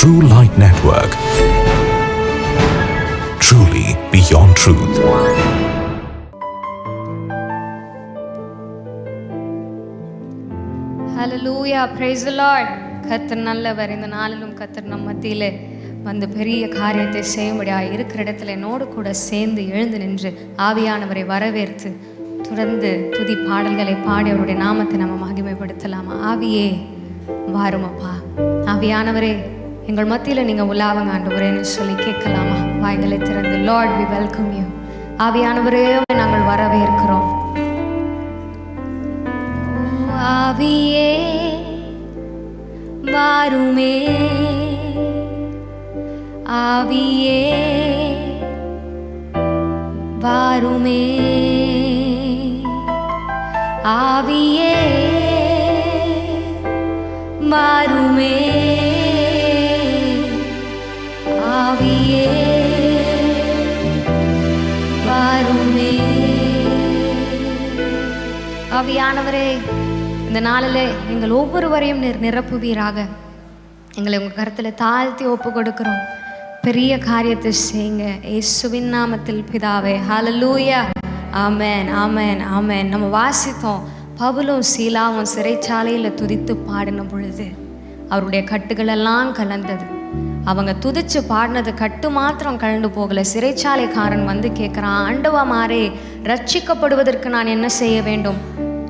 True Light Network. Truly beyond truth. Hallelujah, praise the Lord. கர்த்தர் நல்லவர். இந்த நாளிலும் கர்த்தர் நம் மத்தியிலே வந்து பெரிய காரியத்தை செய்யும்படியாக இருக்கிற இடத்துல என்னோடு கூட சேர்ந்து எழுந்து நின்று ஆவியானவரை வரவேற்று தொடர்ந்து துதி பாடல்களை பாடி அவருடைய நாமத்தை நம்ம மகிமைப்படுத்தலாமா? ஆவியே வாருமப்பா, ஆவியானவரே எங்கள் மத்தியில் நீங்கள் உலாவங்க ஆண்டவரேன்னு சொல்லி கேட்கலாமா? வாய்களை திறந்து லார்ட் வி வெல்கம் யூ. ஆவியானவரே நாங்கள் வரவேற்கிறோம். ஆவியே வாருமே, ஆவியே வாருமே, ஆவியே வாருமே, ஆவியே வாருமே. ஆவியானவரே இந்த நாளில் எங்கள் ஒவ்வொருவரையும் நிரப்புவீராக. எங்களை உங்கள் கருத்தில் தாழ்த்தி ஒப்பு கொடுக்கிறோம். பெரிய காரியத்தை செய்யுங்க இயேசுவின் நாமத்தில் பிதாவே. ஹல்லேலூயா, ஆமென், ஆமென், ஆமென். நம்ம வாசித்தோம், பவுலும் சீலாவும் சிறைச்சாலையில் துதித்து பாடின பொழுது அவருடைய கட்டுகளெல்லாம் கலந்தது. அவங்க துதிச்சு பாடினது கட்டு மாத்திரம் கலந்து போகலை. சிறைச்சாலைக்காரன் வந்து கேட்குறான், ஆண்டவா மாறே, ரட்சிக்கப்படுவதற்கு நான் என்ன செய்ய வேண்டும்?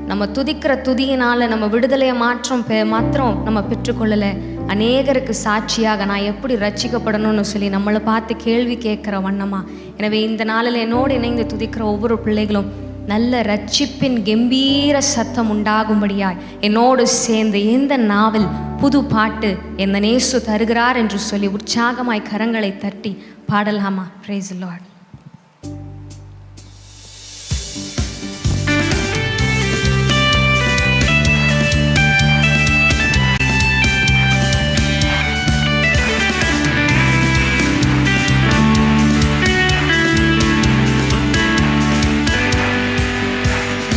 நம்ம துதிக்கிற துதியினால் நம்ம விடுதலையை மாத்திரம் நம்ம பெற்றுக்கொள்ளலை, அநேகருக்கு சாட்சியாக நான் எப்படி ரட்சிக்கப்படணும்னு சொல்லி நம்மளை பார்த்து கேள்வி கேட்குற வண்ணமா. எனவே இந்த நாளில் என்னோடு இணைந்து துதிக்கிற ஒவ்வொரு பிள்ளைகளும் நல்ல ரட்சிப்பின் கம்பீர சத்தம் உண்டாகும்படியாய் என்னோடு சேர்ந்து இந்த நாவில் புது பாட்டு எந்த நேசு தருகிறார் என்று சொல்லி உற்சாகமாய் கரங்களை தட்டி பாடலாமா? Praise the Lord.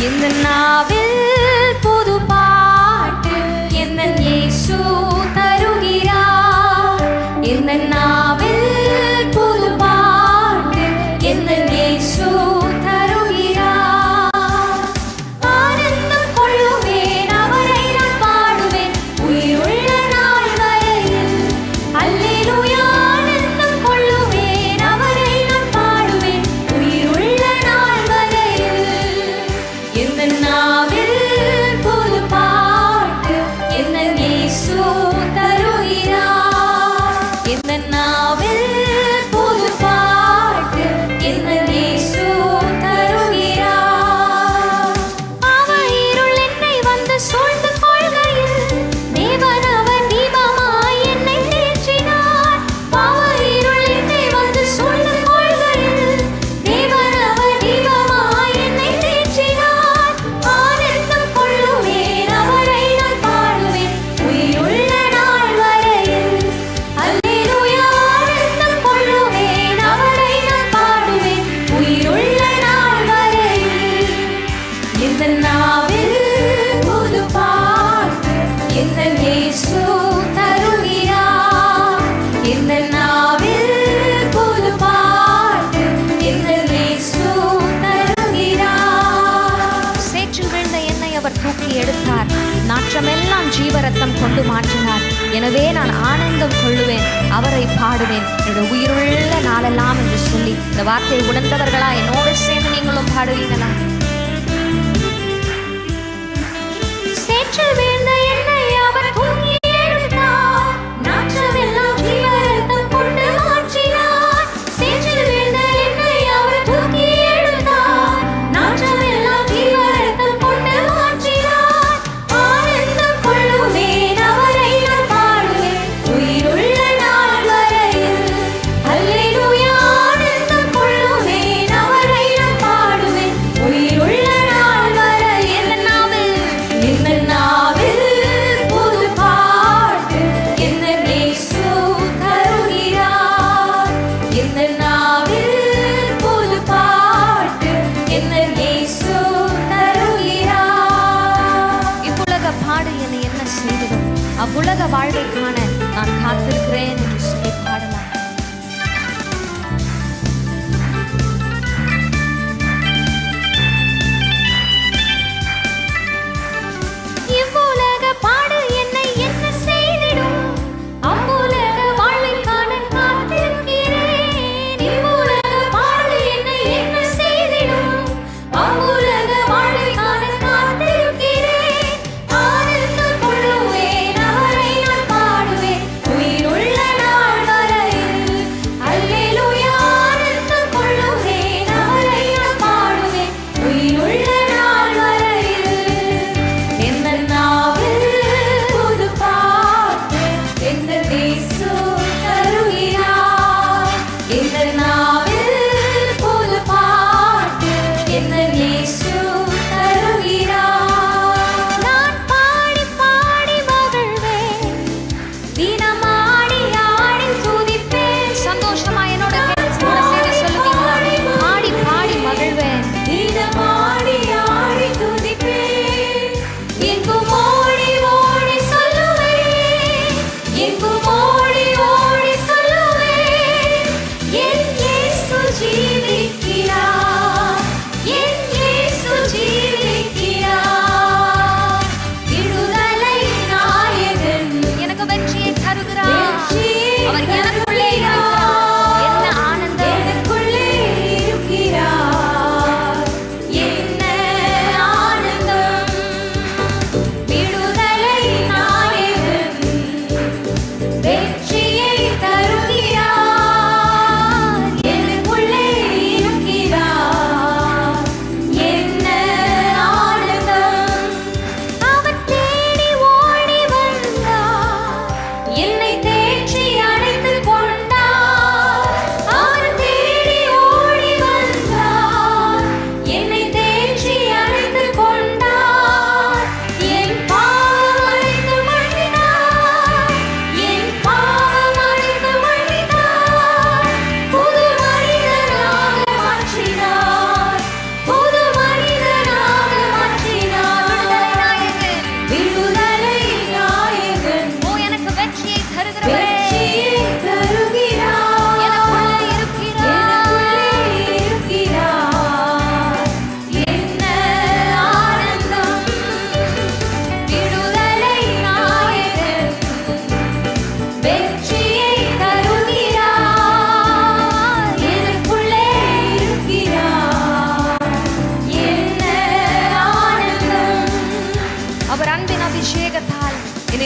இந்த நாவில் புது பாட்டு எந்த இயேசு தருகிறார். இந்த நாவில் புது பாட்டு எந்த இயேசு தருகிறார். ஆனந்தம் கொள்ளுவேன், அவரை நான் பாடுவேன் உயிருள்ள நாள் வரையில். அல்லேலூயா, ஆனந்தம் கொள்ளுவேன், அவரை நான் பாடுவேன் உயிருள்ள நாள் வரையில். இந்த நாவில் புது பாட்டு எந்த இயேசு தருகிறார். இந்த நாவில் புது பாட்டு எந்த இயேசு தருகிறார். அவர் இருள் என்னை வந்து சூழ்ந்து கொள்கையில் தேவன் அவர் தீபமாய் என்னை தேற்றினார். அவர் இருள் என்னை வந்து சூழ்ந்து கொள்கையில் தேவன் அவர் தீபமாய் என்னை தேற்றினார். ஆனந்தம் கொள்ளுவேன், அவரை நான் பாடுவேன் உயிருள்ள நாள் வரையில். அல்லேலூயா, ஆனந்தம் கொள்ளுவேன், அவரை நான் பாடுவேன் உயிருள்ள நாள் வரையில். இந்த நாவில் புது பாட்டு எந்த இயேசு தருகிறார். இந்த நாவில் புது பாட்டு எந்த இயேசு தருகிறார். சேற்றில் விழுந்த என்னை அவர் தூக்கி எடுத்தார், நாற்றமெல்லாம் ஜீவரத்தம் கொண்டு மாற்றினார். எனவே நான் ஆனந்தம் கொள்ளுவேன், அவரை பாடுவேன் என்னுடைய உயிருள்ள நாளெல்லாம் என்று சொல்லி இந்த வார்த்தையை உணர்ந்தவர்களா என்னோடு சேர்ந்து நீங்களும் பாடுவீங்களா? சேற்றில் விழுந்த என்னை அவர் தூக்கி எடுத்தார், நாற்றமெல்லாம் ஜீவரத்தம் கொண்டு மாற்றினார். சேற்றில் விழுந்த என்னை அவர் தூக்கி எடுத்தார், நாற்றமெல்லாம் ஜீவரத்தம் கொண்டு மாற்றினார். ஆனந்தம் கொள்ளுவேன், அவரை நான் பாடுவேன் உயிருள்ள நாள் வரையில். அல்லேலூயா, ஆனந்தம் கொள்ளுவேன், அவரை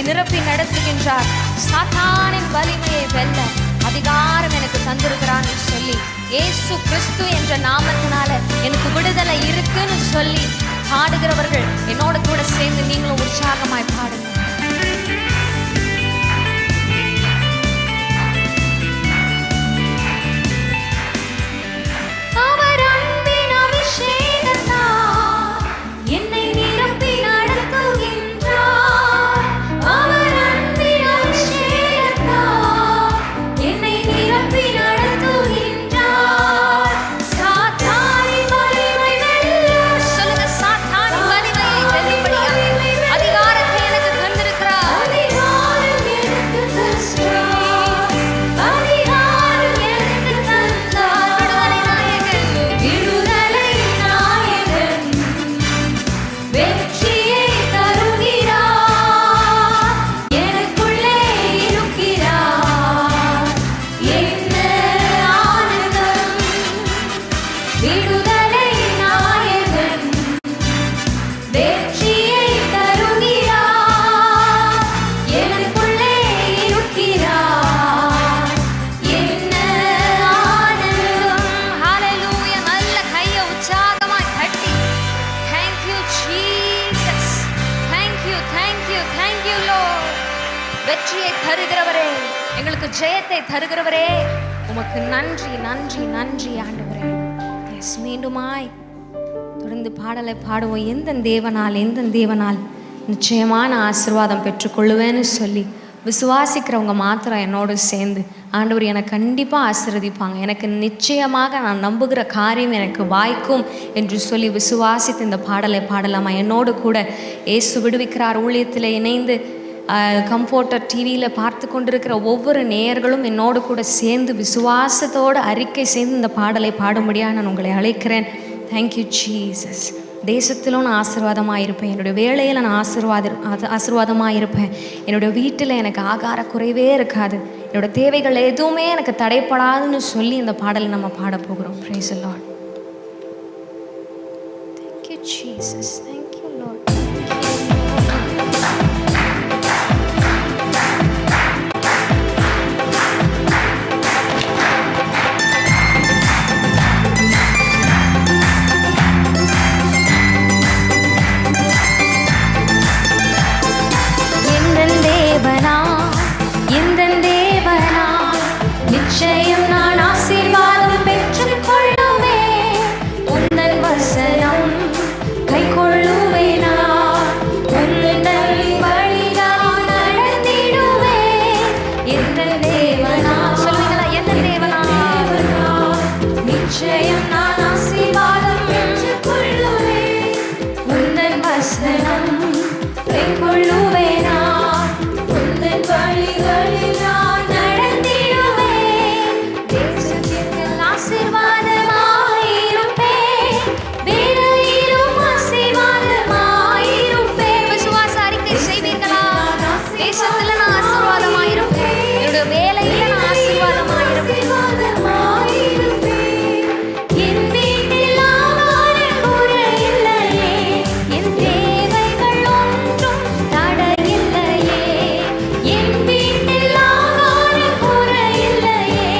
நிரப்பி நடத்துகின்றார். சாத்தானின் வலிமையை வெல்ல அதிகாரம் எனக்கு தந்திருக்கிறான்னு சொல்லி, இயேசு கிறிஸ்து என்ற நாமத்தினால எனக்கு விடுதலை இருக்குன்னு சொல்லி பாடுகிறவர்கள் என்னோட கூட சேர்ந்து நீங்களும் உற்சாகமாய் பாடுங்க. வெற்றியை தருகிறவரே, எங்களுக்கு ஜெயத்தை தருகிறவரே, உமக்கு நன்றி நன்றி நன்றி ஆண்டவரே. எஸ், மீண்டுமாய் தொடர்ந்து பாடலை பாடுவோம். எந்த தேவனால் நிச்சயமான ஆசீர்வாதம் பெற்றுக்கொள்ளுவேன்னு சொல்லி விசுவாசிக்கிறவங்க மாத்திரம் என்னோடு சேர்ந்து ஆண்டவர் எனக்கு கண்டிப்பாக ஆசீர்வதிப்பாங்க, எனக்கு நிச்சயமாக நான் நம்புகிற காரியம் எனக்கு வாய்க்கும் என்று சொல்லி விசுவாசித்து இந்த பாடலை பாடலாமா? என்னோடு கூட இயேசு விடுவிக்கிறார் ஊழியத்தில் இணைந்து கம்ஃபோர்ட்டர் டிவியில் பார்த்து கொண்டிருக்கிற ஒவ்வொரு நேயர்களும் என்னோடு கூட சேர்ந்து விசுவாசத்தோடு அறிக்கை செய்து இந்த பாடலை பாடும்படியாக நான் உங்களை அழைக்கிறேன். Thank you Jesus. தேசத்திலும் நான் ஆசீர்வாதமாக இருப்பேன், என்னுடைய வேலையில் நான் ஆசீர்வாதமாக இருப்பேன், என்னுடைய வீட்டில் எனக்கு ஆகார குறைவே இருக்காது, என்னோட தேவைகள் எதுவுமே எனக்கு தடைப்படாதுன்னு சொல்லி இந்த பாடலை நம்ம பாட போகிறோம். Praise the Lord. Thank you Jesus. Thank you Lord. நிச்சயம் நான் ஆசீர்வாதம் பெற்றுக் கொள்ளுவேன், உந்தன் வசனம் கை கொள்ளுவேனா, உந்தன் வழிதான் நடந்திடுவேன். எந்த தேவனா சொல்லுங்களா, எந்த தேவனா? நிச்சயம் நான் ஆசீர்வாதம் பெற்றுக் கொள்ளுவேன், உந்தன் வசனம் கை கொள்ளுவேனா, உந்தன் வழிகளில் நான் நடந்திடுவேன். தேசத்திற்குள் ஆசீர்வாதமாயிருப்பேன், வேலையிலும் ஆசீர்வாதமாயிருப்பேன். விசுவாச அறிக்கை செய்வீர்களா? தேசத்துல நான் ஆசீர்வாதமாயிருப்பேன், என்னோட வேலையில நான் ஆசீர்வாதமாயிருப்பேன். என் வீட்டில் ஆகார குறையில்லையே, என் தேவைகள் ஒன்றும் தடையில்லையே. என் வீட்டில் ஆகார குறையில்லையே,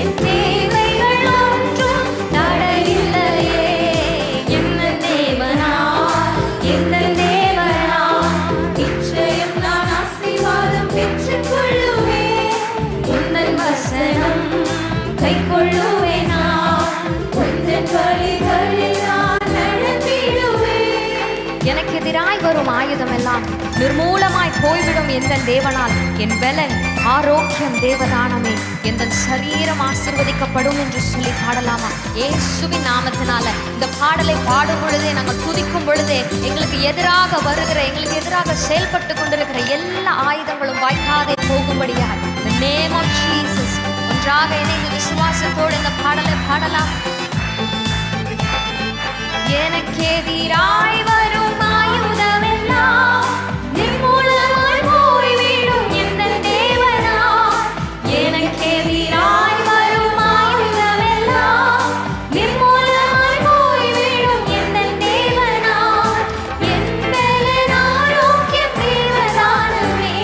என் தேவைகள் ஒன்றும் தடையில்லையே. என்ன தேவனா, எந்த தேவனா? நிச்சயம் நான் ஆசீர்வாதம் பெற்றுக் கொள்ளுவேன், உந்தன் வசனம் கை கொள்ளுவேனா, உந்தன் வழிகளில் நான் நடந்திடுவேன். எனக்கு எதிராய் வரும் ஆயுதம் எல்லாம் நிர்மூலமாய் போய்விடும் எந்த தேவனால். என் பலன் ஆரோக்கியம் தேவதானமே, எந்த சரீரம் ஆசீர்வதிக்கப்படும் என்று சொல்லி பாடலாமா? இயேசுவின் நாமத்தினால இந்த பாடலை பாடும் பொழுதே, நாங்கள் துதிக்கும் பொழுதே, எங்களுக்கு எதிராக வருகிற, எங்களுக்கு எதிராக செயல்பட்டு கொண்டிருக்கிற எல்லா ஆயுதங்களும் வாய்க்காதே போகும்படியால் the name of Jesus. ஒன்றாக இணைந்து விசுவாசத்தோடு இந்த பாடலை பாடலாம். எனக்கு எதிராய் வரும் ஆயுதமெல்லாம் நிர்மூலமாய் போய்விடும் எந்த தேவனா. எனக்கு எதிராய் வரும் ஆயுதமெல்லாம் நிர்மூலமாய் போய்விடும் எந்த தேவனா. என் பலன் ஆரோக்கியம் தேவதானமே,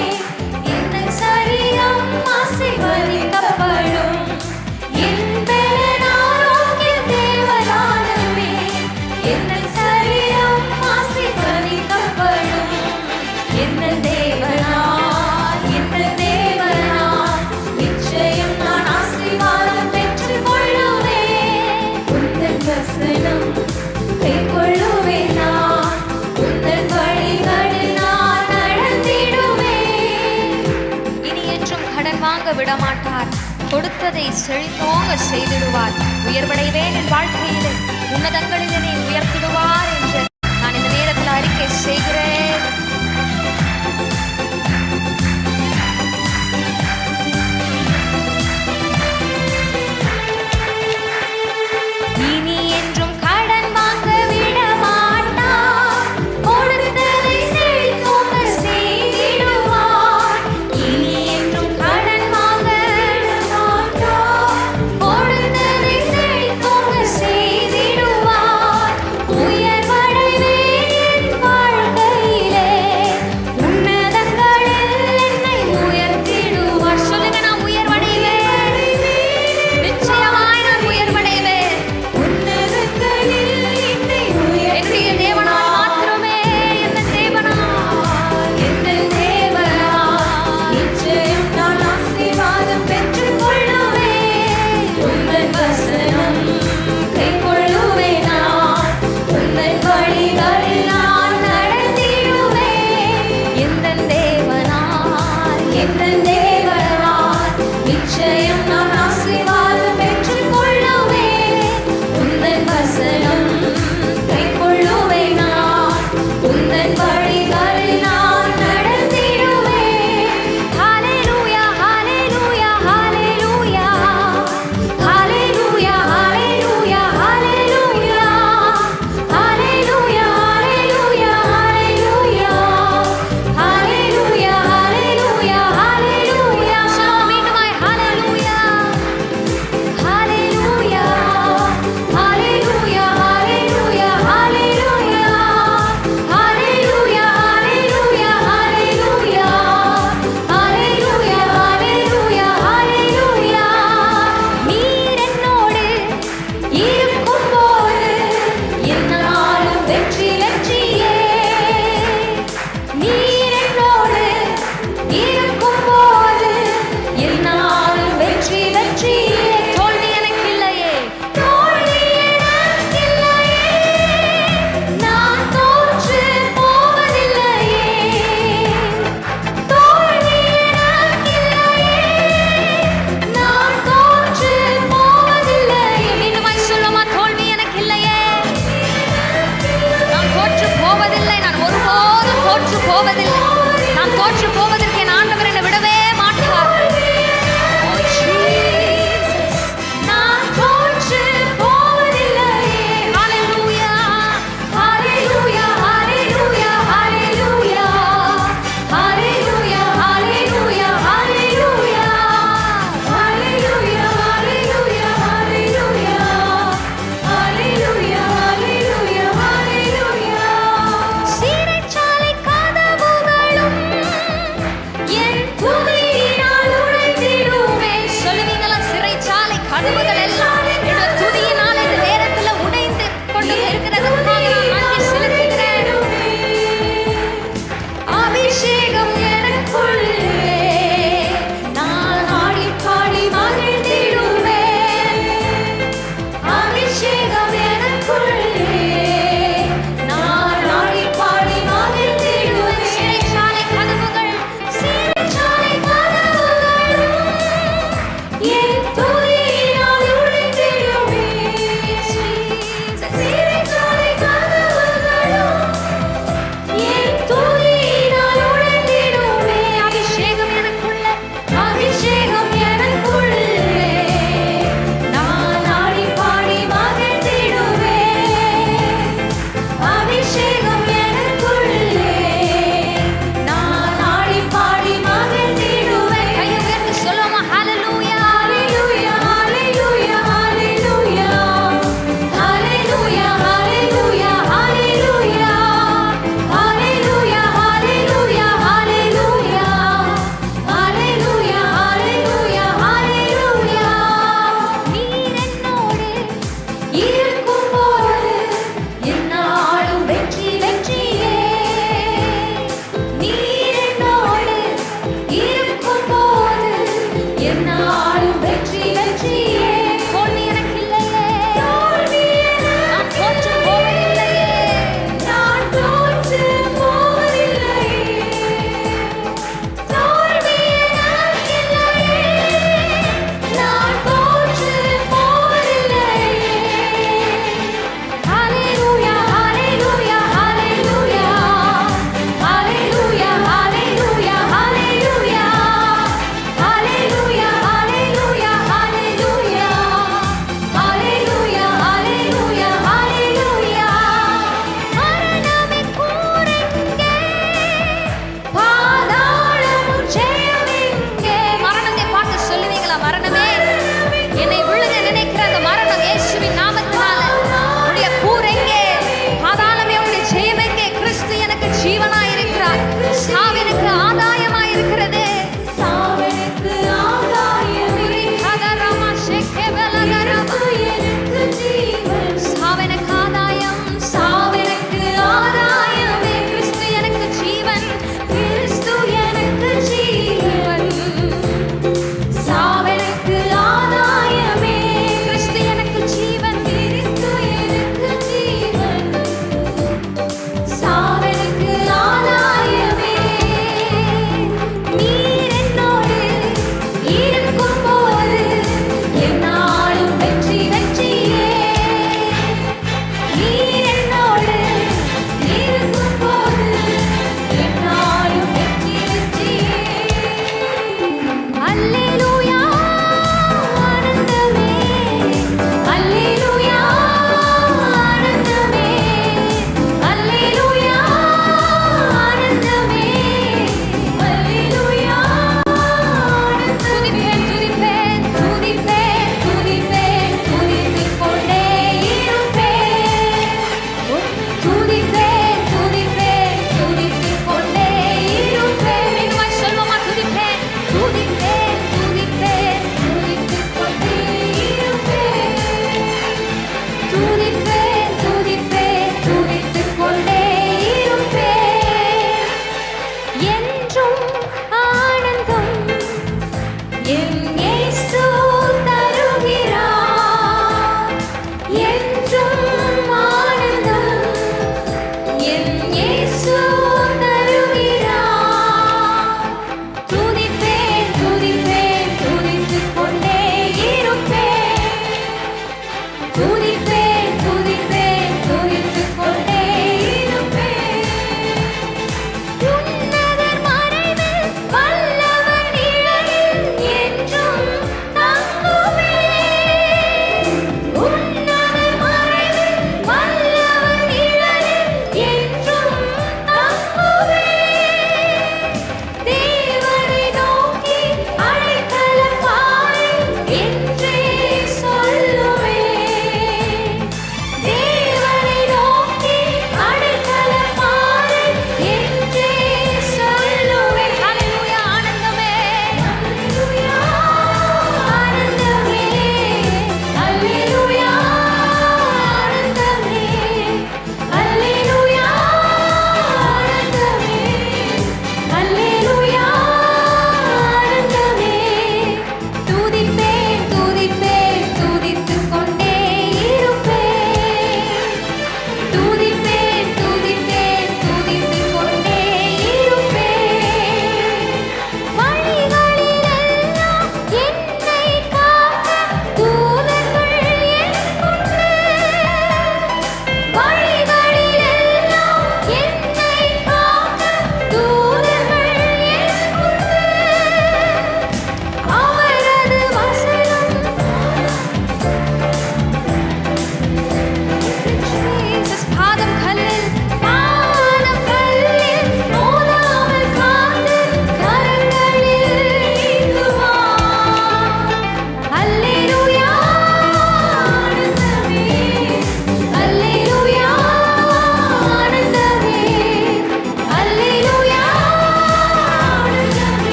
எடுத்ததை செழித்தோங்க செய்திடுவார். உயர்வடைவேன் என் வாழ்க்கையிலே, உன்னதங்களில் என்னை உயர்த்திடுவார் என்று நான் இந்த நேரத்தில் அறிக்கை செய்கிறேன்.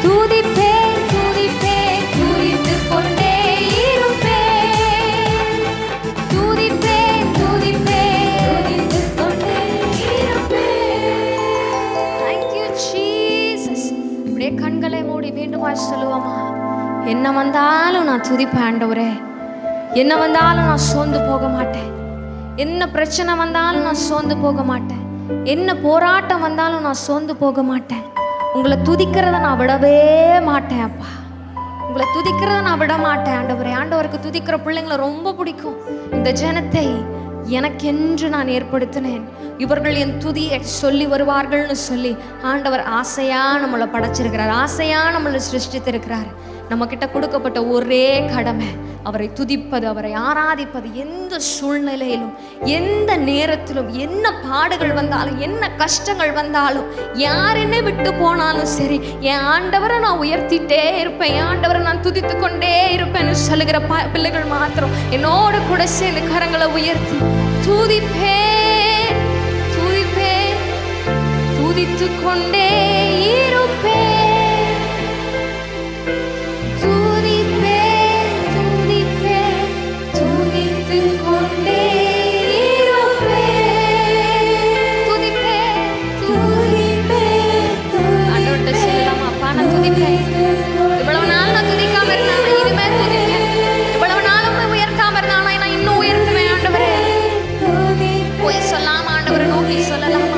துதிப்பேன் துதிப்பேன் துதித்துக் கொண்டே இருப்பேன். துதிப்பேன் துதிப்பேன் துதித்துக் கொண்டே இருப்பேன். Thank you Jesus. அப்படியே கண்களை மூடி மீண்டுமாய் சொல்லுவோமா? என்ன வந்தாலும் நான் துதிப்பேன் ஆண்டவரே. என்ன வந்தாலும் நான் சோர்ந்து போக மாட்டேன். என்ன பிரச்சனை வந்தாலும் நான் சோர்ந்து போக மாட்டேன். என்ன போராட்டம் வந்தாலும் நான் சோர்ந்து போக மாட்டேன். உங்களை துதிக்கிறத நான் விடவே மாட்டேன் அப்பா. உங்களை துதிக்கிறத நான் விட மாட்டேன் ஆண்டவரே. ஆண்டவருக்கு துதிக்கிற பிள்ளைங்களை ரொம்ப பிடிக்கும். இந்த ஜனத்தை எனக்கென்று நான் ஏற்படுத்தினேன், இவர்கள் என் துதியை சொல்லி வருவார்கள்னு சொல்லி ஆண்டவர் ஆசையா நம்மளை படைச்சிருக்கிறார், ஆசையா நம்மளை சிருஷ்டித்திருக்கிறார். நம்ம கிட்ட கொடுக்கப்பட்ட ஒரே கடமை அவரை துதிப்பது, அவரை ஆராதிப்பது. எந்த சூழ்நிலையிலும் எந்த நேரத்திலும் என்ன பாடுகள் வந்தாலும் என்ன கஷ்டங்கள் வந்தாலும் யார் என்னை விட்டு போனாலும் சரி, என் ஆண்டவரை நான் உயர்த்திட்டே இருப்பேன், என் ஆண்டவரை நான் துதித்து கொண்டே இருப்பேன்னு சொல்லுகிற பிள்ளைகள் மாத்திரம் என்னோடு கூட சேர்ந்து கரங்களை உயர்த்தி துதிப்பேன் துதிப்பேன் துதித்து கொண்டே இருப்பேன். இவ்வளவு நாள் நான் துதிக்காம இருந்தாங்க, இனிமே துதிப்பேன். இவ்வளவு நாளும் உயர்த்தாம இருந்தானா நான் இன்னும் உயர்த்துவேன் ஆண்டவரே. போய் சொல்லாம ஆண்டவரை நோக்கி சொல்லலாமா?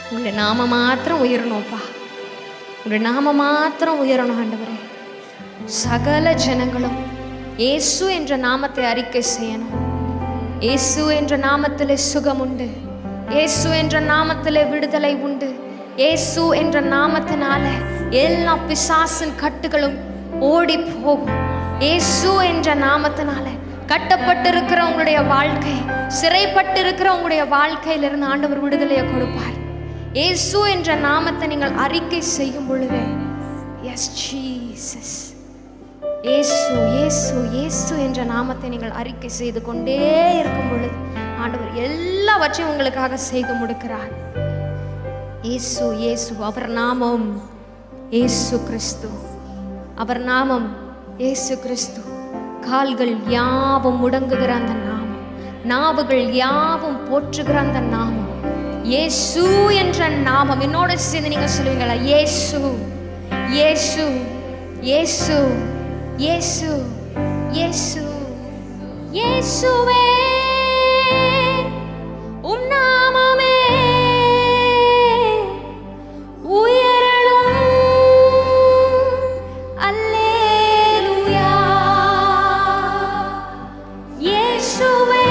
உங்களுடைய நாம மாத்திரம் உயரணும்ப்பா, உங்களுடைய நாம மாத்திரம் உயரணும் ஆண்டவரே. சகல ஜனங்களும் இயேசு என்ற நாமத்தை அறிக்கை செய்யணும். இயேசு என்ற நாமத்திலே சுகம் உண்டு, இயேசு என்ற நாமத்திலே விடுதலை உண்டு. இயேசு என்ற நாமத்தினால எல்லா பிசாசின் கட்டுகளும் ஓடி போகும். இயேசு என்ற நாமத்தினால கட்டப்பட்டிருக்கிற உங்களுடைய வாழ்க்கை, சிறைப்பட்டிருக்கிற உங்களுடைய வாழ்க்கையிலிருந்து ஆண்டவர் விடுதலையை கொடுப்பார். இயேசு என்ற நாமத்தை நீங்கள் அறிக்கை செய்யும் பொழுது, எஸ் ஜீசஸ், இயேசு இயேசு இயேசு என்ற நாமத்தை நீங்கள் அறிக்கை செய்து கொண்டே இருக்கும் பொழுது ஆண்டவர் எல்லாவற்றையும் உங்களுக்காக செய்து முடிக்கிறார். இயேசு இயேசு, அவர் நாமம் இயேசு கிறிஸ்து, அவர் நாமம் இயேசு கிறிஸ்து. கால்கள் யாவும் முடங்குகிற அந்த நாமம், நாவுகள் யாவும் போற்றுகிற அந்த நாமம் இயேசு என்ற நாமம். என்னோட சேர்ந்து நீங்க சொல்லுவீங்களா? இயேசு இயேசு இயேசு இயேசு இயேசு. இயேசுவே உம் நாமமே உயரணும். அல்லேலூயா. இயேசுவே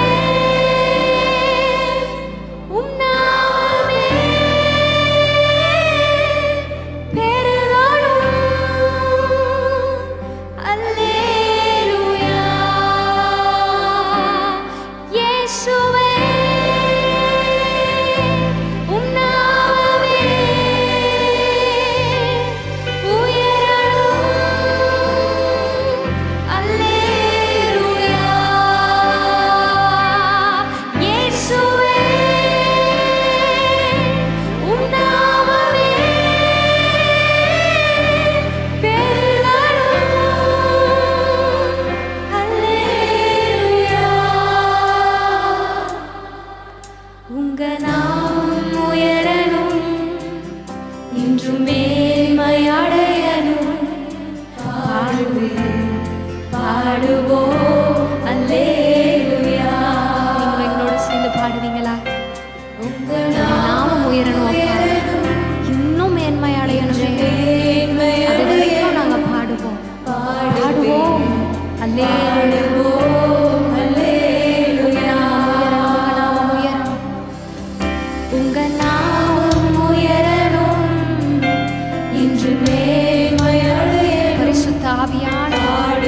பரிசுத்த ஆவியானவர்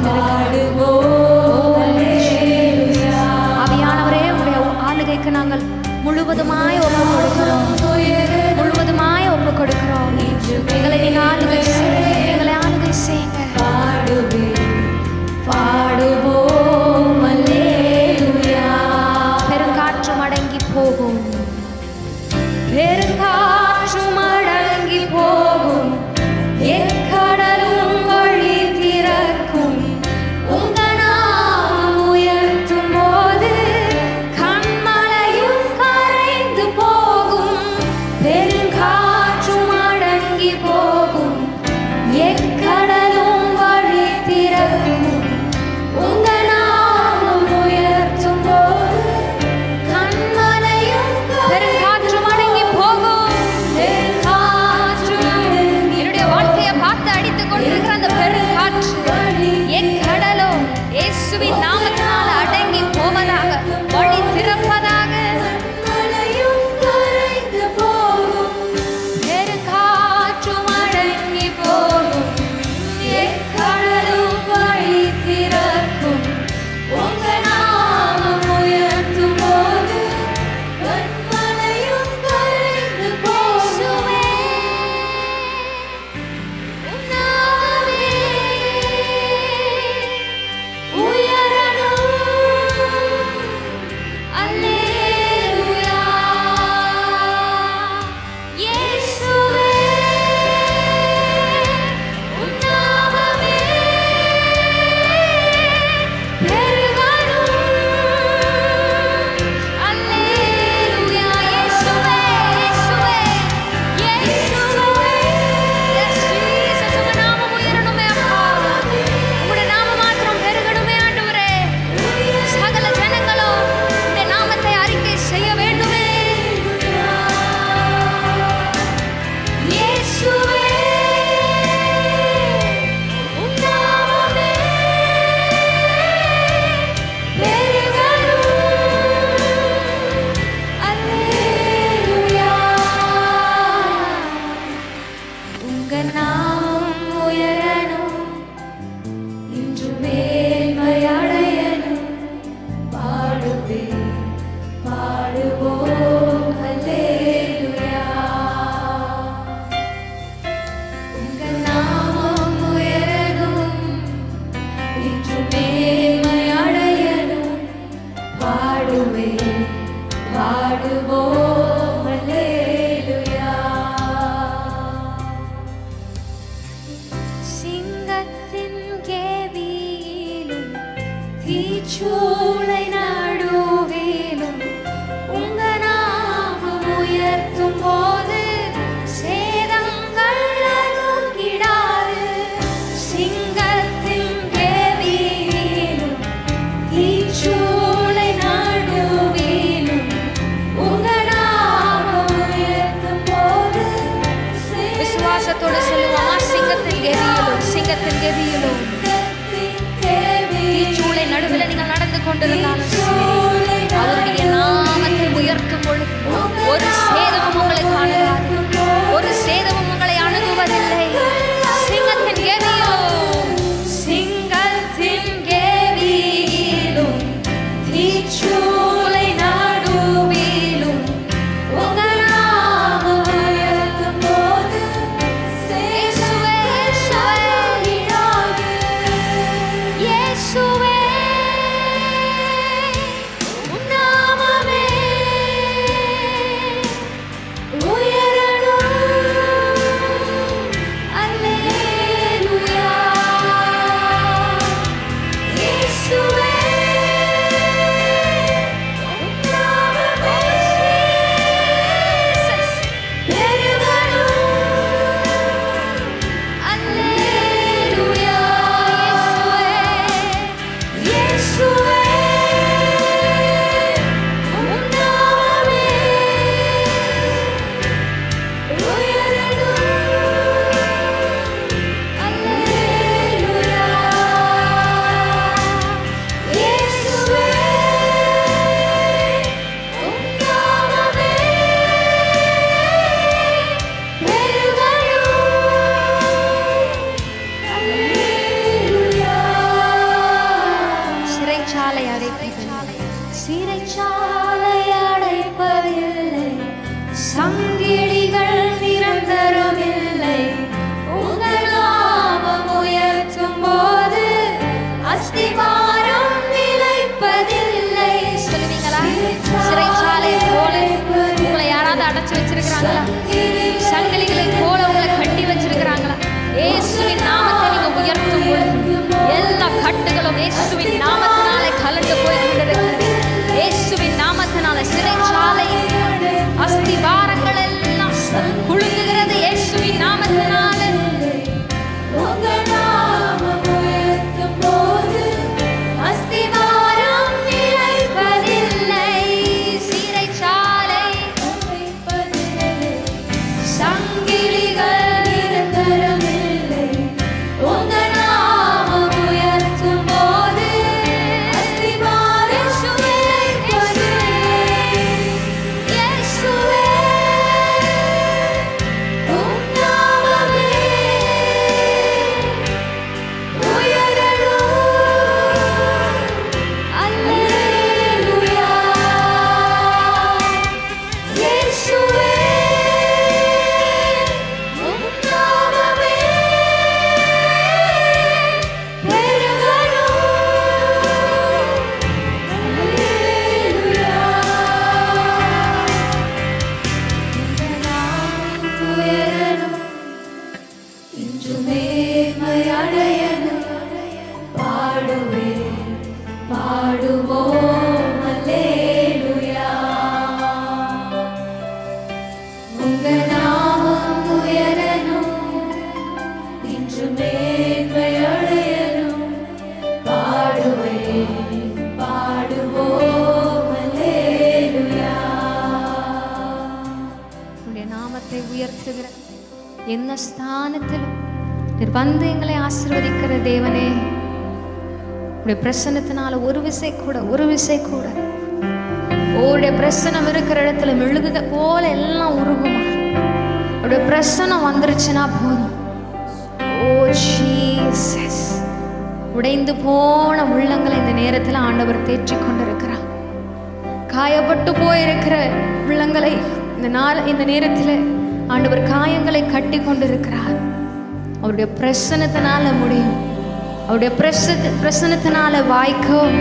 மாற்றம் ஆவியானவரே, உங்களுடைய ஆளுகைக்கு நாங்கள் முழுவதுமாய் ஒப்பு கொடுக்கிறோம், முழுவதுமாய் ஒப்பு கொடுக்கிறோம். எங்களை நீங்க ஆளுகை செய்யுங்க, எங்களை ஆளுகை செய்யுங்க. பாடுவோம் அல்லேலூயா. பெருங்காற்றும் அடங்கி போகும், பெருங்காற்றும் அடங்கி போகும், எக்கடலும் வழி திறக்கும். உங்க நாமம் உயர்த்தும் போது கண்மலையும் கரைந்து போகும். பெருங்காற்றும் அடங்கி போகும், எக்கடலும் வழி திறக்கும். உங்க நாமம் உயர்த்தும் போது கண்மலையும் பெருங்காற்றும் அடங்கி போகும். என்னுடைய வாழ்க்கையை பார்த்து அடித்துக் கொண்டிருக்கிற அந்த பெருங்காற்று என் கடலோ இயேசுவின் நாமத்தினால் அடங்கி போவதாக, வழி திறப்பதாக. பெருங்காற்றும் அடங்கி போகும், என் கடலும் வழி திறக்கும். உங்க நாமம் உயர்த்தும் போது கண்மலையும் கரைந்து போகுமே. உம் நாமமே உயரணும். அல்லேலூயா. இயேசுவே, உம் நாமமே பெருகணும். அல்லேலூயா. இயேசுவே, இயேசுவே, இயேசுவே. Yes, Jesus, உங்க நாமம் உயரணுமே அப்பா. உங்களுடைய நாமம் மாத்திரம் பெருகணுமே ஆண்டவரே. சகல ஜனங்களும் உங்களுடைய நாமத்தை அறிக்கை செய்ய வேண்டுமே. இயேசுவே, உம் நாமமே பெருகணும். அல்லேலூயா. உங்க நாமம் உயரணும், இன்று மேன்மை அடையணும். பாடுவோம் அல்லேலூயா. உங்க நாமம் உயரணும், இன்று மேன்மை அடையணும். பாடுவோம் அல்லேலூயா. சிங்கத்தின் கேவியிலும் தீச்சூளை நடுவிலும் உங்க நாமம் உயர்த்தும் போது சேதங்கள் அணுகிடாது. சிங்கத்தின் கேவியிலும் தீச்சூளை நடுவிலும் உங்க நாமம் உயர்த்தும் போது விசுவாசத்தோடு சொல்லுவோமா? சிங்கத்தின் கெதியிலும், சிங்கத்தின் கெதியிலும் தீச்சூளை நடுவில் நீங்கள் நடந்து கொண்டிருந்தாலும் சரி, அவருடைய நாமத்தை உயர்த்தும் பொழுது ஒரு சேதமும் உங்களை காணாது, ஒரு சேதமும் உங்களை அணுகுவதில்லை. சிங்கத்தின் கெதியிலும், சிங்கத்தின் கெதியிலும் தீச்சூளை நடுவிலும் உங்க நாமம் உயர்த்தும் போது இயேசுவே, இயேசுவே, இயேசுவே, வச்சிருக்கிறாங்களா? சங்கிலிகளை போல உங்களை கட்டி வச்சிருக்கிறாங்களா? இயேசுவின் நாமத்தை நீங்க உயர்த்தும் பொழுது எல்லா கட்டுகளும் இயேசுவின் நாமத்தினாலே கலந்து போய் கொண்டிருக்கிறது. இயேசுவின் நாமத்தினால சிறைச்சாலை அஸ்திவாரங்கள் எல்லாம் குலுங்குகிறது. இயேசுவின் நாமத்தினால உயர்த்துகிற என்ன ஸ்தானத்திலும் நீர் வந்து எங்களை ஆசீர்வதிக்கிற தேவனே, உடைய பிரசன்னத்தினால ஒரு விசை கூட உடைய பிரசனம் இருக்கிற இடத்துல மெழுகுத போல எல்லாம் உருகுமா. உடைய பிரசனம் வந்துருச்சுன்னா போதும். ஓ ஜீசஸ், உடைந்து போன உள்ளங்களை இந்த நேரத்தில் ஆண்டவர் தேற்றி கொண்டிருக்கிறார். காயப்பட்டு போயிருக்கிற உள்ளங்களை இந்த நேரத்தில் ஆண்டவர் காயங்களை கட்டி கொண்டிருக்கிறார். அவருடைய பிரசன்னத்தினால முடியும். அவருடைய பிரசன்னத்தினால வாய்க்கும்.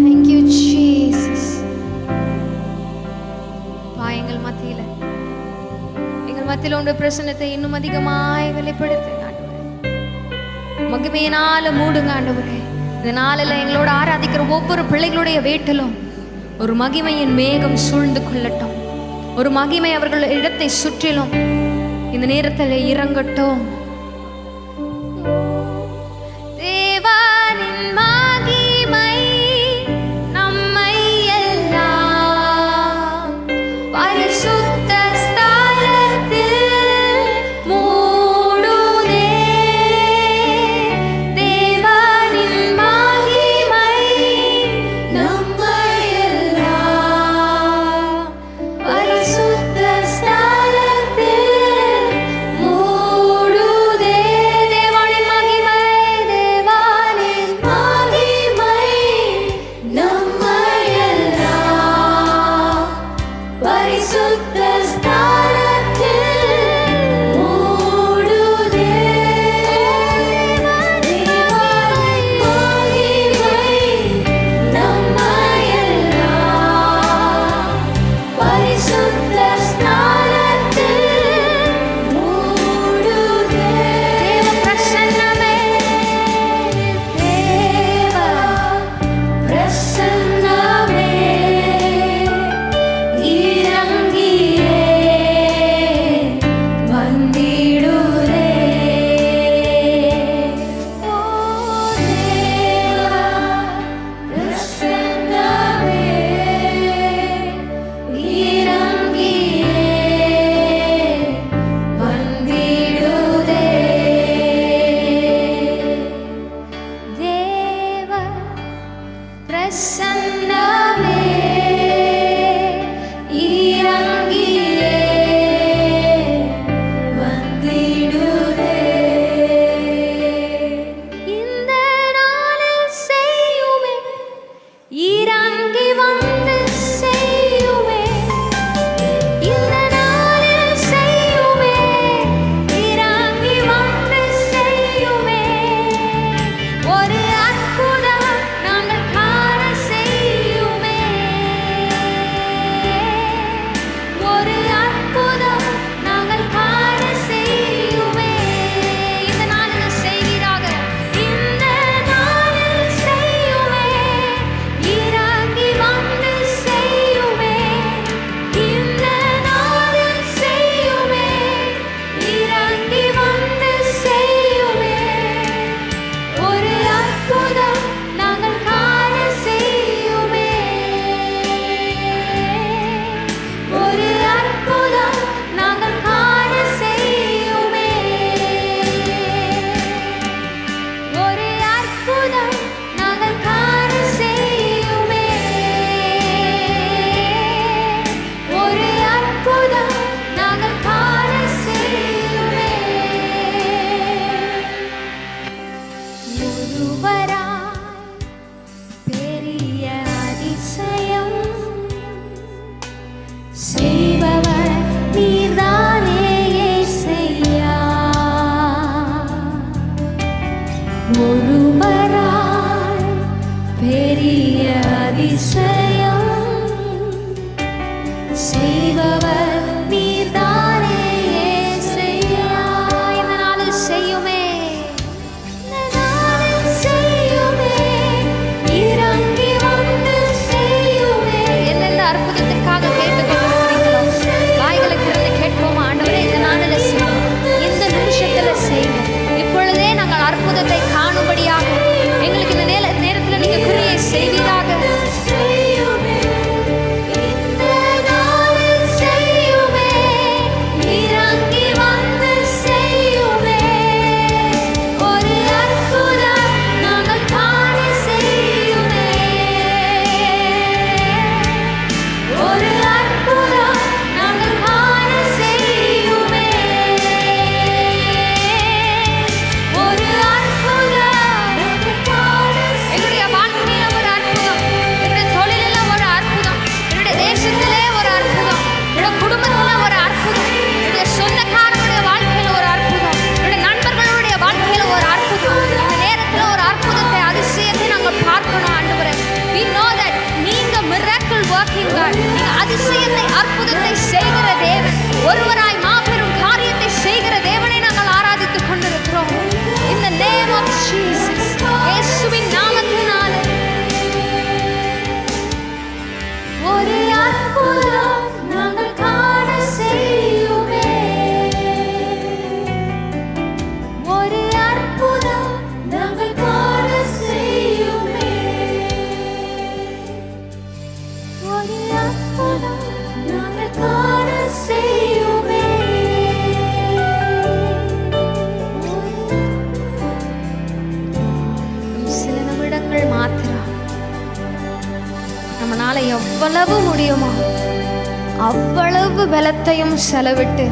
Thank you Jesus. எங்கள் மத்தியில் உடைய பிரசன்னத்தை இன்னும் அதிகமாய் வெளிப்படுத்துங்க ஆண்டவரே. மகிமையினால மூடுங்க ஆண்டவரே. இந்த நாளில் எங்களோட ஆராதிக்கிற ஒவ்வொரு பிள்ளைகளுடைய வீட்டிலும் ஒரு மகிமையின் மேகம் சூழ்ந்து கொள்ளட்டும். ஒரு மகிமை அவர்கள் இடத்தை சுற்றிலும் இந்த நேரத்தில் இறங்கட்டும். மூடு அற்புதத்தை காணும்படியாக எங்களுக்கு இந்த நேரத்தில் நீங்க கிரியை செய்வீராக. அதிசயத்தை அற்புதத்தை செய்கிற தேவன், ஒருவராய் மாபெரும் காரியத்தை செய்கிற தேவனை நாங்கள் ஆராதித்துக் கொண்டிருக்கிறோம். In the name of Jesus, இயேசுவின் நாமத்தினாலே ஒரு அற்புதம் நாங்கள் காண செய்யுமே, ஒரு அற்புதம் நாங்கள் காண செய்யுமே, ஒரு அற்புதம் நாங்கள் காண செய்யுமே. சில நிமிடங்கள் மாத்திரம் நம்மளால எவ்வளவு முடியுமோ அவ்வளவு பலத்தையும் செலவிட்டு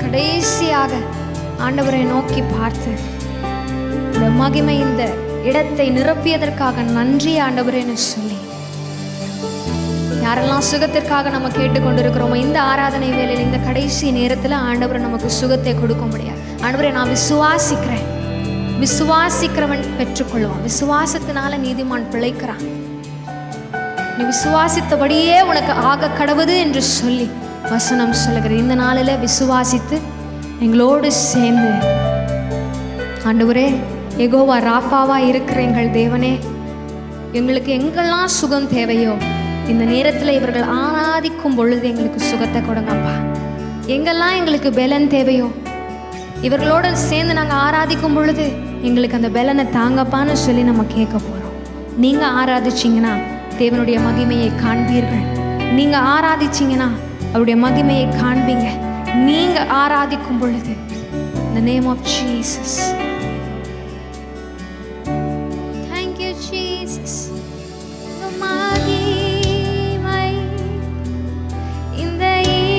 கடைசியாக ஆண்டவரை நோக்கி பார்த்து இந்த மகிமை இந்த இடத்தை நிரப்பியதற்காக நன்றி ஆண்டவரேன்னு சொல்லி, யாரெல்லாம் சுகத்திற்காக நம்ம கேட்டுக்கொண்டிருக்கிறோமோ இந்த ஆராதனை வேளையில் இந்த கடைசி நேரத்தில் ஆண்டவரை நமக்கு சுகத்தை கொடுக்க முடியாது. ஆண்டவரை நான் விசுவாசிக்கிறேன், விசுவாசிக்கிறவன் பெற்றுக்கொள்வான், விசுவாசத்தினால நீதிமான் பிழைக்கிறான், நீ விசுவாசித்தபடியே உனக்கு ஆக கடவுது என்று சொல்லி வசனம் சொல்லுகிறது. இந்த நாளில் விசுவாசித்து எங்களோடு சேர்ந்து ஆண்டவரே யெகோவா ராஃபாவா இருக்கிற எங்கள் தேவனே, எங்களுக்கு எங்கெல்லாம் சுகம் தேவையோ இந்த நேரத்தில் இவர்கள் ஆராதிக்கும் பொழுது எங்களுக்கு சுகத்தை கொடுங்கப்பா. எங்கெல்லாம் எங்களுக்கு பலன் தேவையோ இவர்களோடு சேர்ந்து நாங்கள் ஆராதிக்கும் பொழுது எங்களுக்கு அந்த பலனை தாங்கப்பான்னு சொல்லி நம்ம கேட்க போகிறோம். நீங்கள் ஆராதிச்சிங்கன்னா தேவனுடைய மகிமையை காண்பீர்கள். நீங்கள் ஆராதிச்சிங்கன்னா அவருடைய மகிமையை காண்பீங்க. நீங்கள் ஆராதிக்கும் பொழுது in the name of Jesus. Thank you Jesus. இந்த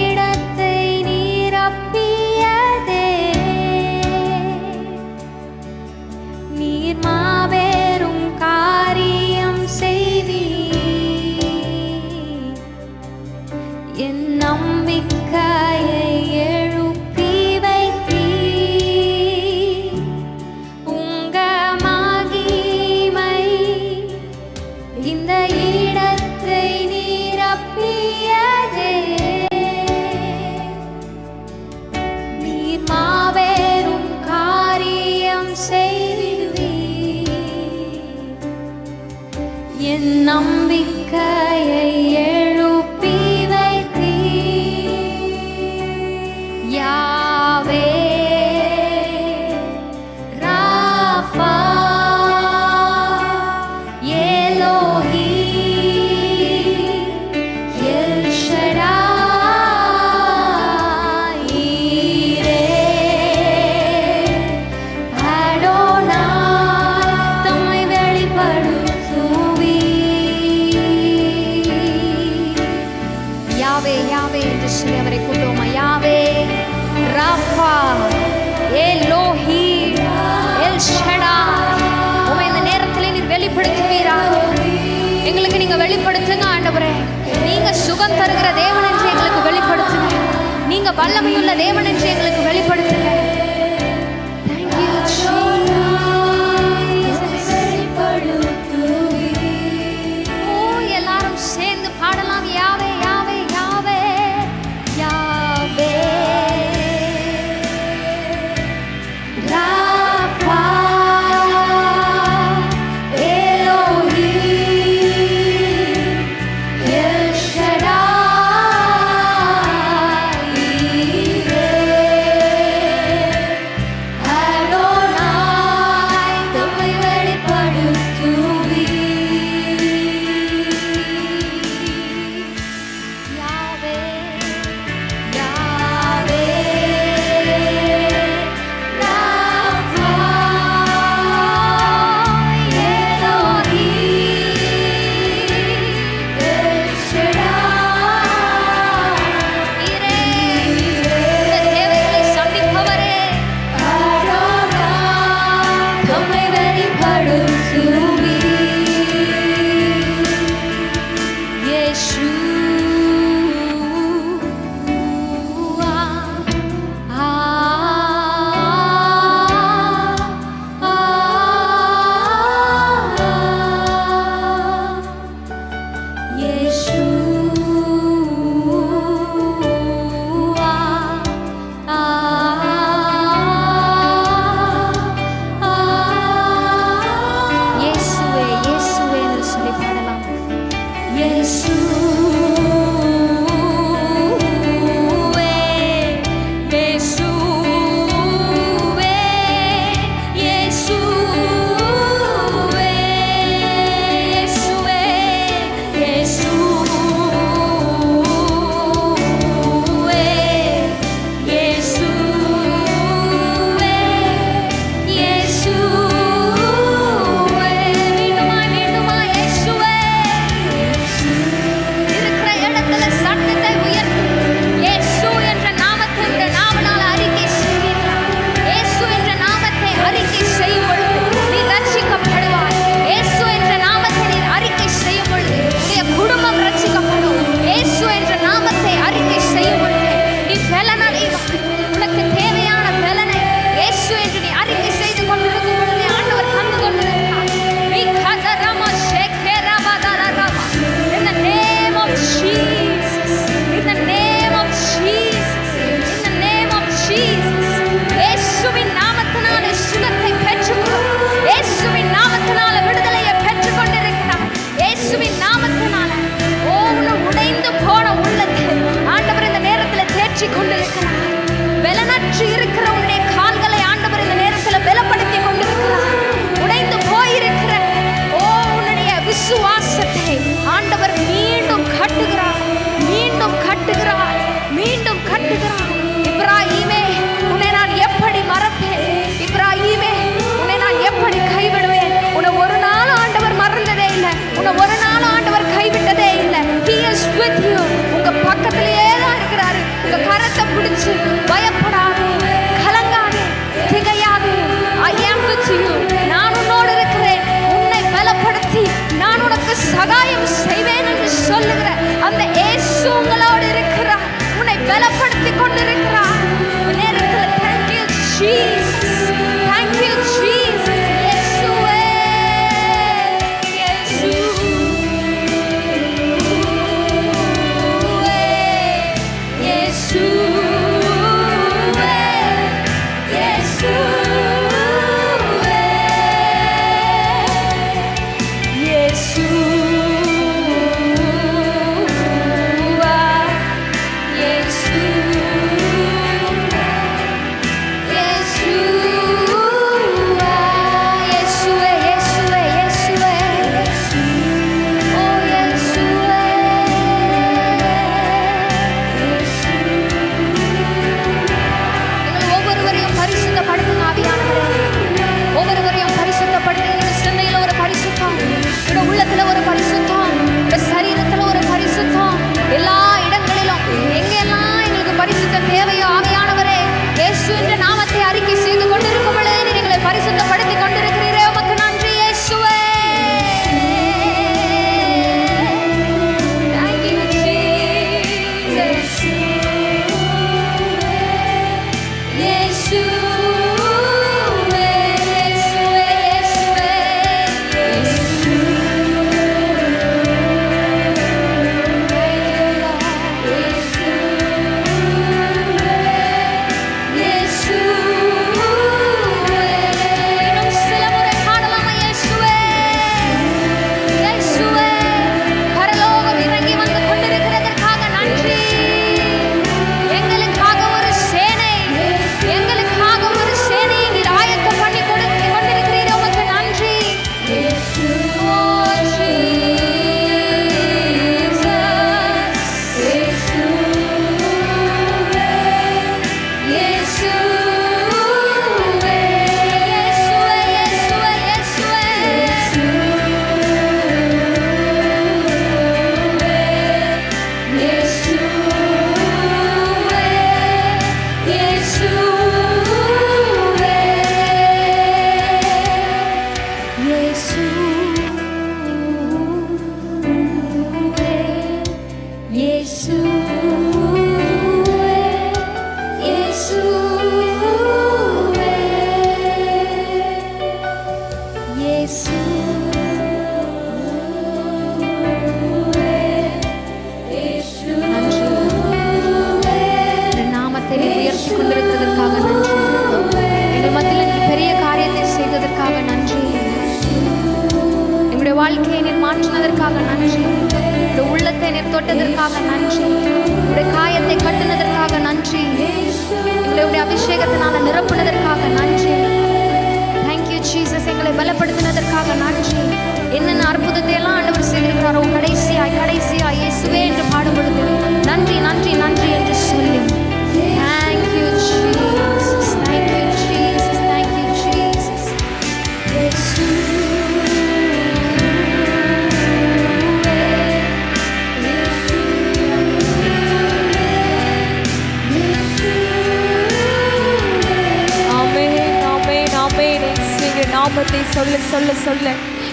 இடத்தை நிரப்பியதே நீர் மாபெரும் காரியம் செய்தீர், என் நம்பிக்கையை எழுப்பி வைத்தீர். உங்க மகிமை இந்த இடத்தை நிரப்பியதே, நீர் மாபெரும் காரியம் செய்தீர், என் நம்பிக்கையை எழுப்பி வைத்தீர். யாவே ராஃபா எலோஹி எல் ஷடாய் ஈரே அடோனாய் தம்மை வெளிப்படுத்துவீர். யாவே யாவே என்று சொல்லி அவரை கூப்பிடுவோமா? யாவே ராஃபா எலோஹி எல் ஷடாய், உம்மை இந்த நேரத்தில் நீர் வெளிப்படுத்துவீராக. எங்களுக்கு நீங்க வெளிப்படுத்துங்க ஆண்டவரே. நீங்க சுகம் தருகிற தேவன் என்று எங்களுக்கு வெளிப்படுத்துங்க. நீங்க வல்லமையுள்ள தேவன் என்று எங்களுக்கு வெளிப்படுத்துங்க. Thank you Jesus. ஓ எல்லாரும் சேர்ந்து பாடலாம். யாவே யாவே யாவே யாவே ராஃபா எலோஹி எல் ஷடாய் ஈரே நாமத்தை உயர்த்தி கொண்டிருக்கிறதற்காக நன்றி. எங்கள் மத்தியில் நீ பெரிய காரியத்தை செய்ததற்காக நன்றி. எங்களுடைய வாழ்க்கையை நீர் மாற்றினதற்காக நன்றி. எங்களுடைய உள்ளத்தை நீர் தொட்டதற்காக நன்றி. எங்களுடைய காயத்தை கட்டினதற்காக நன்றி. எங்களுடைய அபிஷேகத்தினால நிரப்புனதற்காக நன்றி. Thank you Jesus. எங்களை பலப்படுத்தினதற்காக நன்றி. என்னென்ன அற்புதத்தை எல்லாம் ஆண்டவர் செய்திருக்கிறாரோ கடைசியாய் இயேசுவே என்று பாடும் பொழுது நன்றி நன்றி நன்றி என்று சொல்லி thank you Jesus, thank you Jesus, thank you Jesus. நாமத்தை சொல்ல சொல்ல சொல்ல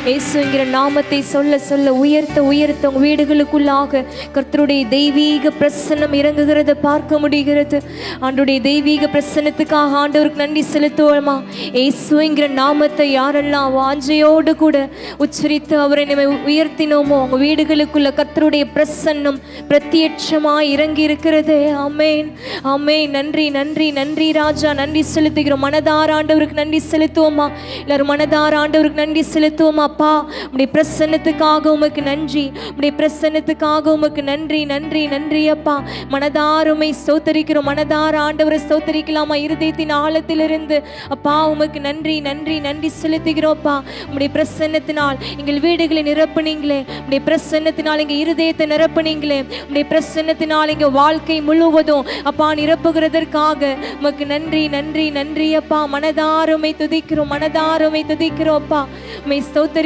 இயேசுங்கிற நாமத்தை சொல்ல சொல்ல உயர்த்த உயர்த்த உங்கள் வீடுகளுக்குள்ளாக கர்த்தருடைய தெய்வீக பிரசன்னம் இறங்குகிறத பார்க்க முடிகிறது. ஆண்டவருடைய தெய்வீக பிரசன்னத்துக்காக ஆண்டவருக்கு நன்றி செலுத்துவோமா? இயேசுங்கிற நாமத்தை யாரெல்லாம் வாஞ்சையோடு கூட உச்சரித்து அவரை நம்ம உயர்த்தினோமோ உங்கள் வீடுகளுக்குள்ள கர்த்தருடைய பிரசன்னம் பிரத்யட்சமாக இறங்கி இருக்கிறது. ஆமென், ஆமென். நன்றி நன்றி நன்றி ராஜா, நன்றி செலுத்துகிறோம். மனதார ஆண்டவருக்கு நன்றி செலுத்துவோமா? எல்லாரும் மனதார ஆண்டவருக்கு நன்றி செலுத்துவோமா? அப்பா உம்முடைய பிரசன்னத்துக்காக உமக்கு நன்றி, உம்முடைய பிரசன்னத்துக்காக உமக்கு நன்றி நன்றி நன்றி அப்பா. மனதாருமை ஸ்தோத்தரிக்கிறோம். மனதார ஆண்டவரை ஸ்தோத்தரிக்கலாமா? இருதயத்தின் ஆழத்திலிருந்து அப்பா உமக்கு நன்றி நன்றி நன்றி செலுத்துகிறோம்ப்பா. உம்முடைய பிரசன்னத்தினால் எங்கள் வீடுகளை நிரப்புனீங்களே, உம்முடைய பிரசன்னத்தினால் எங்கள் இருதயத்தை நிரப்புனீங்களே, உம்முடைய பிரசன்னத்தினால் எங்கள் வாழ்க்கை முழுவதும் அப்பா நிரப்புகிறதற்காக உமக்கு நன்றி நன்றி நன்றி அப்பா. மனதாருமை துதிக்கிறோம், மனதாருமை துதிக்கிறோம் அப்பா. உம்மை ஸ்தோத்தரிக்கிறோம்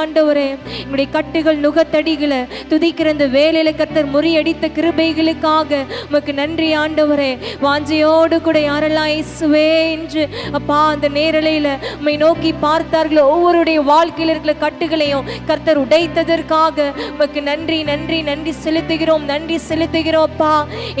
ஆண்டவரே. உம்முடைய கட்டுகள் நுகத்தடிகளை துதிக்கிற இந்த வேலையில கர்த்தர் முறியடித்த கிருபைகளுக்காக உமக்கு நன்றி ஆண்டவரே. வாஞ்சையோடு கூட யாரெல்லாம் இயேசுவே என்று அப்பா அந்த நேரலையில உம்மை நோக்கி பார்த்தார்களோ ஒவ்வொருடைய வாழ்க்கையில் இருக்கிற கட்டுகளையும் கர்த்தர் உடைத்ததற்காக உமக்கு நன்றி நன்றி நன்றி செலுத்துகிறோம், நன்றி செலுத்துகிறோம் அப்பா.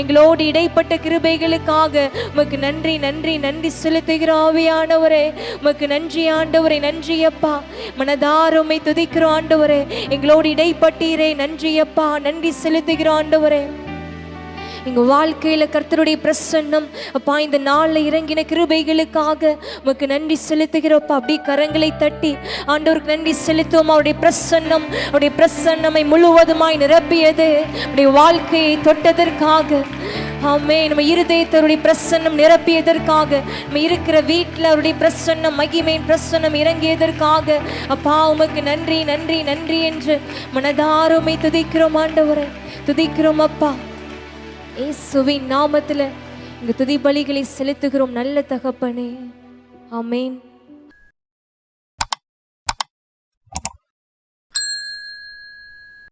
எங்களோடு இடைப்பட்ட கிருபைகளுக்காக உமக்கு நன்றி நன்றி நன்றி செலுத்துகிறோம் ஆவியானவரே. உமக்கு நன்றி ஆண்டவரே, நன்றி அப்பா. மனதாருமை துதிக்கிறோம் ஆண்டவரே. எங்களோடு இடைப்பட்டீரே, நன்றி அப்பா, நன்றி செலுத்துகிறோம் ஆண்டவரே. எங்க வாழ்க்கையில கர்த்தருடைய பிரசன்னம் அப்பா இந்த நாளில் இறங்கின கிருபைகளுக்காக உமக்கு நன்றி செலுத்துகிறோப்பா. அப்படி கரங்களை தட்டி ஆண்டவருக்கு நன்றி செலுத்துவோம். அவருடைய பிரசன்னமை முழுவதுமாய் நிரப்பியது அவருடைய வாழ்க்கையை தொட்டதற்காக. ஆமே, நம்ம இருதயத்தருடைய பிரசன்னம் நிரப்பியதற்காக, நம்ம இருக்கிற வீட்டில் அவருடைய பிரசன்னம் மகிமையின் பிரசன்னம் இறங்கியதற்காக அப்பா உமக்கு நன்றி நன்றி நன்றி என்று மனதாருமை துதிக்கிறோம் ஆண்டவரை, துதிக்கிறோம் அப்பா. இயேசுவின் நாமத்தில் இங்கு துதி பலிகளை செலுத்துகிறோம் நல்ல தகப்பனே. ஆமேன்.